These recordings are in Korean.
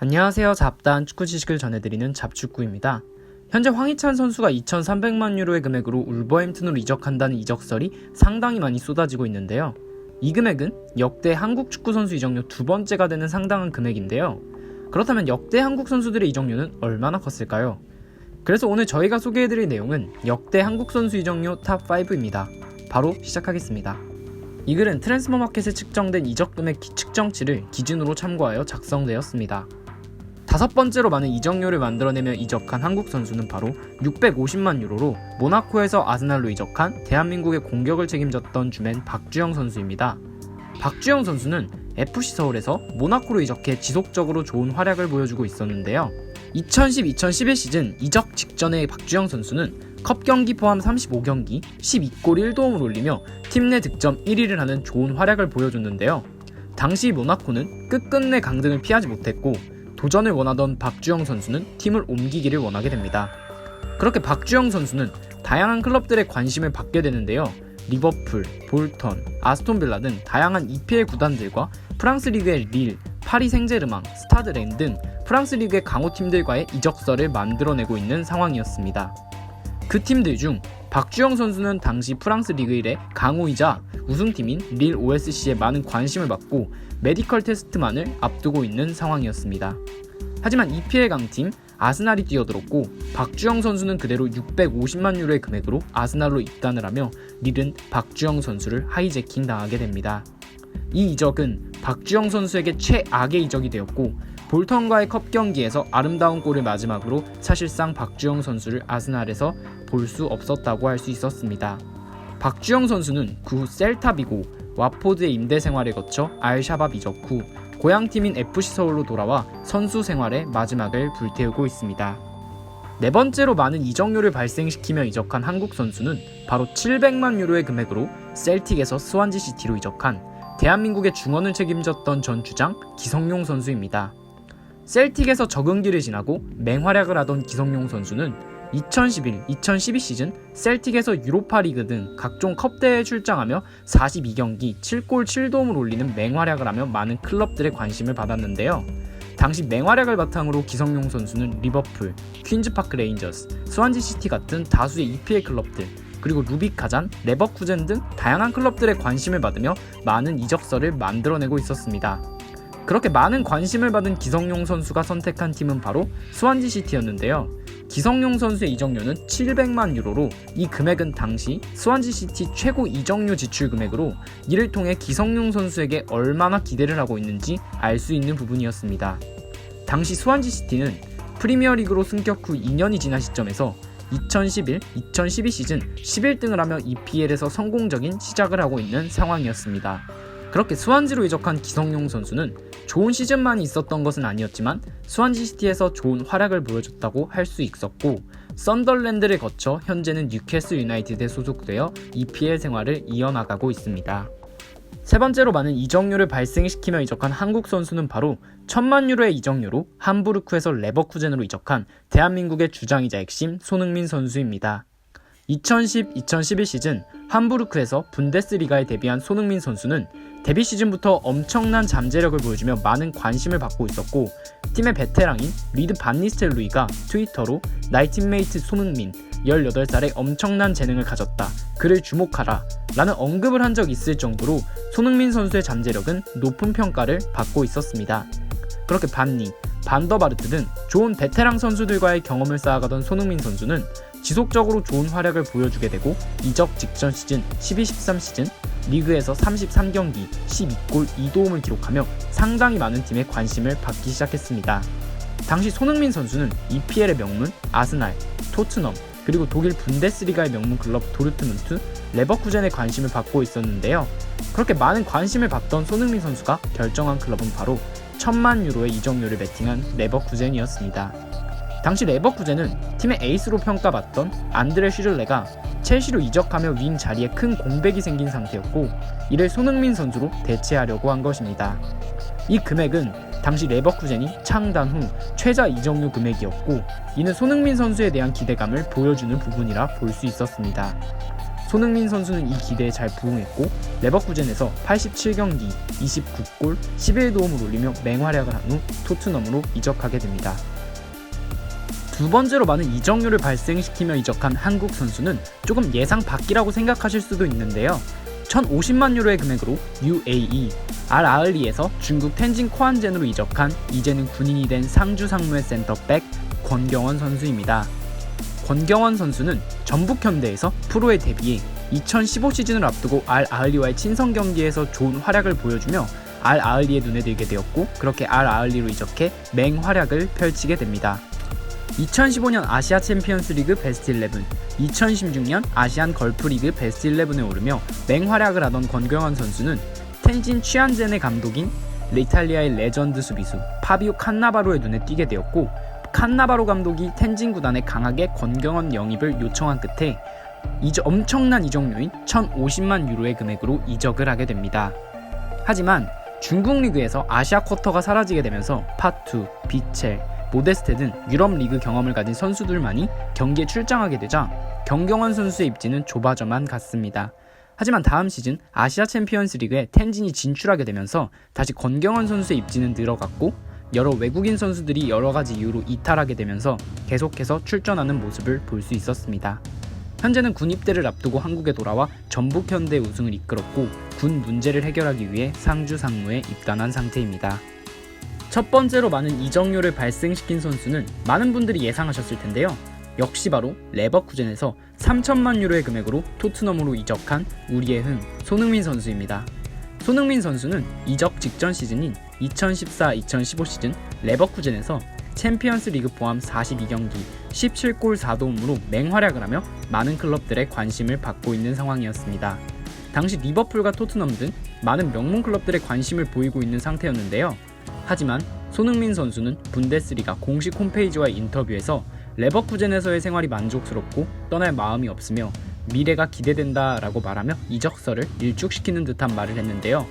안녕하세요. 잡다한 축구 지식을 전해드리는 잡축구입니다. 현재 황희찬 선수가 2,300만 유로의 금액으로 울버햄튼으로 이적한다는 이적설이 상당히 많이 쏟아지고 있는데요. 이 금액은 역대 한국 축구 선수 이적료 두 번째가 되는 상당한 금액인데요. 그렇다면 역대 한국 선수들의 이적료는 얼마나 컸을까요? 그래서 오늘 저희가 소개해드릴 내용은 역대 한국 선수 이적료 탑5입니다. 바로 시작하겠습니다. 이 글은 트랜스퍼마켓에 측정된 이적 금액 측정치를 기준으로 참고하여 작성되었습니다. 다섯 번째로 많은 이적료를 만들어내며 이적한 한국 선수는 바로 650만 유로로 모나코에서 아스날로 이적한 대한민국의 공격을 책임졌던 주맨 박주영 선수입니다. 박주영 선수는 FC 서울에서 모나코로 이적해 지속적으로 좋은 활약을 보여주고 있었는데요. 2010-2011 시즌 이적 직전의 박주영 선수는 컵 경기 포함 35경기 12골 1도움을 올리며 팀 내 득점 1위를 하는 좋은 활약을 보여줬는데요. 당시 모나코는 끝끝내 강등을 피하지 못했고 도전을 원하던 박주영 선수는 팀을 옮기기를 원하게 됩니다. 그렇게 박주영 선수는 다양한 클럽들의 관심을 받게 되는데요. 리버풀, 볼턴, 아스톤빌라 등 다양한 EPL 구단들과 프랑스 리그의 릴, 파리 생제르맹, 스타드 렌 등 프랑스 리그의 강호팀들과의 이적설을 만들어내고 있는 상황이었습니다. 그 팀들 중 박주영 선수는 당시 프랑스 리그 1의 강호이자 우승팀인 릴 OSC에 많은 관심을 받고 메디컬 테스트만을 앞두고 있는 상황이었습니다. 하지만 EPL 강팀 아스날이 뛰어들었고 박주영 선수는 그대로 650만 유로의 금액으로 아스날로 입단을 하며 릴은 박주영 선수를 하이제킹 당하게 됩니다. 이 이적은 박주영 선수에게 최악의 이적이 되었고 볼턴과의 컵 경기에서 아름다운 골을 마지막으로 사실상 박주영 선수를 아스날에서 볼 수 없었다고 할 수 있었습니다. 박주영 선수는 그 후 셀타비고, 와포드의 임대 생활을 거쳐 알샤밥 이적 후 고향팀인 FC 서울로 돌아와 선수 생활의 마지막을 불태우고 있습니다. 네 번째로 많은 이적료를 발생시키며 이적한 한국 선수는 바로 700만 유로의 금액으로 셀틱에서 스완지 시티로 이적한 대한민국의 중원을 책임졌던 전 주장 기성용 선수입니다. 셀틱에서 적응기를 지나고 맹활약을 하던 기성용 선수는 2011-2012 시즌 셀틱에서 유로파 리그 등 각종 컵대회에 출장하며 42경기 7골 7도움을 올리는 맹활약을 하며 많은 클럽들의 관심을 받았는데요. 당시 맹활약을 바탕으로 기성용 선수는 리버풀, 퀸즈파크 레인저스, 스완지 시티 같은 다수의 EPL 클럽들, 그리고 루빅 카잔, 레버쿠젠 등 다양한 클럽들의 관심을 받으며 많은 이적설을 만들어내고 있었습니다. 그렇게 많은 관심을 받은 기성용 선수가 선택한 팀은 바로 스완지 시티였는데요. 기성용 선수의 이적료는 700만 유로로 이 금액은 당시 스완지 시티 최고 이적료 지출 금액으로 이를 통해 기성용 선수에게 얼마나 기대를 하고 있는지 알 수 있는 부분이었습니다. 당시 스완지 시티는 프리미어리그로 승격 후 2년이 지난 시점에서 2011-2012 시즌 11등을 하며 EPL에서 성공적인 시작을 하고 있는 상황이었습니다. 그렇게 스완지로 이적한 기성용 선수는 좋은 시즌만이 있었던 것은 아니었지만 스완지 시티에서 좋은 활약을 보여줬다고 할 수 있었고 썬덜랜드를 거쳐 현재는 뉴캐슬 유나이티드에 소속되어 EPL 생활을 이어나가고 있습니다. 세 번째로 많은 이적료를 발생시키며 이적한 한국 선수는 바로 1000만 유로의 이적료로 함부르크에서 레버쿠젠으로 이적한 대한민국의 주장이자 핵심 손흥민 선수입니다. 2010-2011 시즌 함부르크에서 분데스리가에 데뷔한 손흥민 선수는 데뷔 시즌부터 엄청난 잠재력을 보여주며 많은 관심을 받고 있었고 팀의 베테랑인 리드 반 니스텔루이가 트위터로 나의 팀메이트 손흥민 18살에 엄청난 재능을 가졌다. 그를 주목하라 라는 언급을 한 적이 있을 정도로 손흥민 선수의 잠재력은 높은 평가를 받고 있었습니다. 그렇게 반니, 반더바르트 등 좋은 베테랑 선수들과의 경험을 쌓아가던 손흥민 선수는 지속적으로 좋은 활약을 보여주게 되고 이적 직전 시즌 12-13 시즌 리그에서 33경기 12골 2도움을 기록하며 상당히 많은 팀의 관심을 받기 시작했습니다. 당시 손흥민 선수는 EPL의 명문 아스날, 토트넘, 그리고 독일 분데스리가의 명문 클럽 도르트문트, 레버쿠젠의 관심을 받고 있었는데요. 그렇게 많은 관심을 받던 손흥민 선수가 결정한 클럽은 바로 1000만 유로의 이적료를 베팅한 레버쿠젠이었습니다. 당시 레버쿠젠은 팀의 에이스로 평가받던 안드레 슈를레가 첼시로 이적하며 윙 자리에 큰 공백이 생긴 상태였고 이를 손흥민 선수로 대체하려고 한 것입니다. 이 금액은 당시 레버쿠젠이 창단 후 최저 이적료 금액이었고 이는 손흥민 선수에 대한 기대감을 보여주는 부분이라 볼 수 있었습니다. 손흥민 선수는 이 기대에 잘 부응했고 레버쿠젠에서 87경기 29골 11도움을 올리며 맹활약을 한 후 토트넘으로 이적하게 됩니다. 두 번째로 많은 이적료를 발생시키며 이적한 한국 선수는 조금 예상 밖이라고 생각하실 수도 있는데요. 1050만 유로의 금액으로 UAE 알아흘리에서 중국 텐진 코안젠으로 이적한 이제는 군인이 된 상주 상무의 센터백 권경원 선수입니다. 권경원 선수는 전북현대에서 프로에 데뷔해 2015 시즌을 앞두고 알아흘리와의 친선 경기에서 좋은 활약을 보여주며 알아흘리의 눈에 들게 되었고 그렇게 알아흘리로 이적해 맹활약을 펼치게 됩니다. 2015년 아시아 챔피언스 리그 베스트 11, 2016년 아시안 걸프리그 베스트 11에 오르며 맹활약을 하던 권경원 선수는 텐진 취안젠의 감독인 이탈리아의 레전드 수비수 파비오 칸나바로의 눈에 띄게 되었고 칸나바로 감독이 텐진 구단에 강하게 권경원 영입을 요청한 끝에 엄청난 이적료인 1050만 유로의 금액으로 이적을 하게 됩니다. 하지만 중국 리그에서 아시아 쿼터가 사라지게 되면서 파투, 비첼, 모데스테 등 유럽 리그 경험을 가진 선수들만이 경기에 출장하게 되자 권경원 선수의 입지는 좁아져만 갔습니다. 하지만 다음 시즌 아시아 챔피언스 리그에 텐진이 진출하게 되면서 다시 권경원 선수의 입지는 늘어갔고 여러 외국인 선수들이 여러가지 이유로 이탈하게 되면서 계속해서 출전하는 모습을 볼 수 있었습니다. 현재는 군 입대를 앞두고 한국에 돌아와 전북현대 우승을 이끌었고 군 문제를 해결하기 위해 상주 상무에 입단한 상태입니다. 첫 번째로 많은 이적료를 발생시킨 선수는 많은 분들이 예상하셨을 텐데요. 역시 바로 레버쿠젠에서 3천만 유로의 금액으로 토트넘으로 이적한 우리의 흥 손흥민 선수입니다. 손흥민 선수는 이적 직전 시즌인 2014-2015 시즌 레버쿠젠에서 챔피언스 리그 포함 42경기 17골 4도움으로 맹활약을 하며 많은 클럽들의 관심을 받고 있는 상황이었습니다. 당시 리버풀과 토트넘 등 많은 명문 클럽들의 관심을 보이고 있는 상태였는데요. 하지만 손흥민 선수는 분데스리가 공식 홈페이지와의 인터뷰에서 레버쿠젠에서의 생활이 만족스럽고 떠날 마음이 없으며 미래가 기대된다 라고 말하며 이적설을 일축시키는 듯한 말을 했는데요.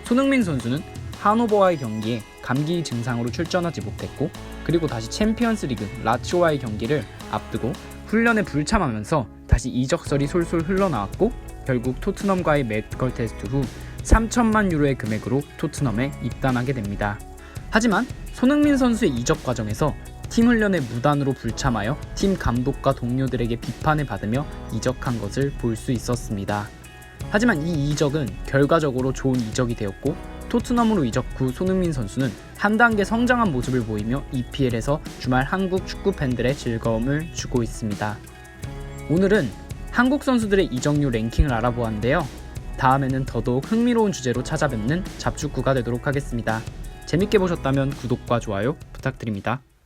손흥민 선수는 하노버와의 경기에 감기 증상으로 출전하지 못했고 그리고 다시 챔피언스 리그 라치오와의 경기를 앞두고 훈련에 불참하면서 다시 이적설이 솔솔 흘러나왔고 결국 토트넘과의 메디컬 테스트 후 3천만 유로의 금액으로 토트넘에 입단하게 됩니다. 하지만 손흥민 선수의 이적 과정에서 팀 훈련에 무단으로 불참하여 팀 감독과 동료들에게 비판을 받으며 이적한 것을 볼 수 있었습니다. 하지만 이 이적은 결과적으로 좋은 이적이 되었고 토트넘으로 이적 후 손흥민 선수는 한 단계 성장한 모습을 보이며 EPL에서 주말 한국 축구 팬들의 즐거움을 주고 있습니다. 오늘은 한국 선수들의 이적료 랭킹을 알아보았는데요. 다음에는 더더욱 흥미로운 주제로 찾아뵙는 잡축구가 되도록 하겠습니다. 재밌게 보셨다면 구독과 좋아요 부탁드립니다.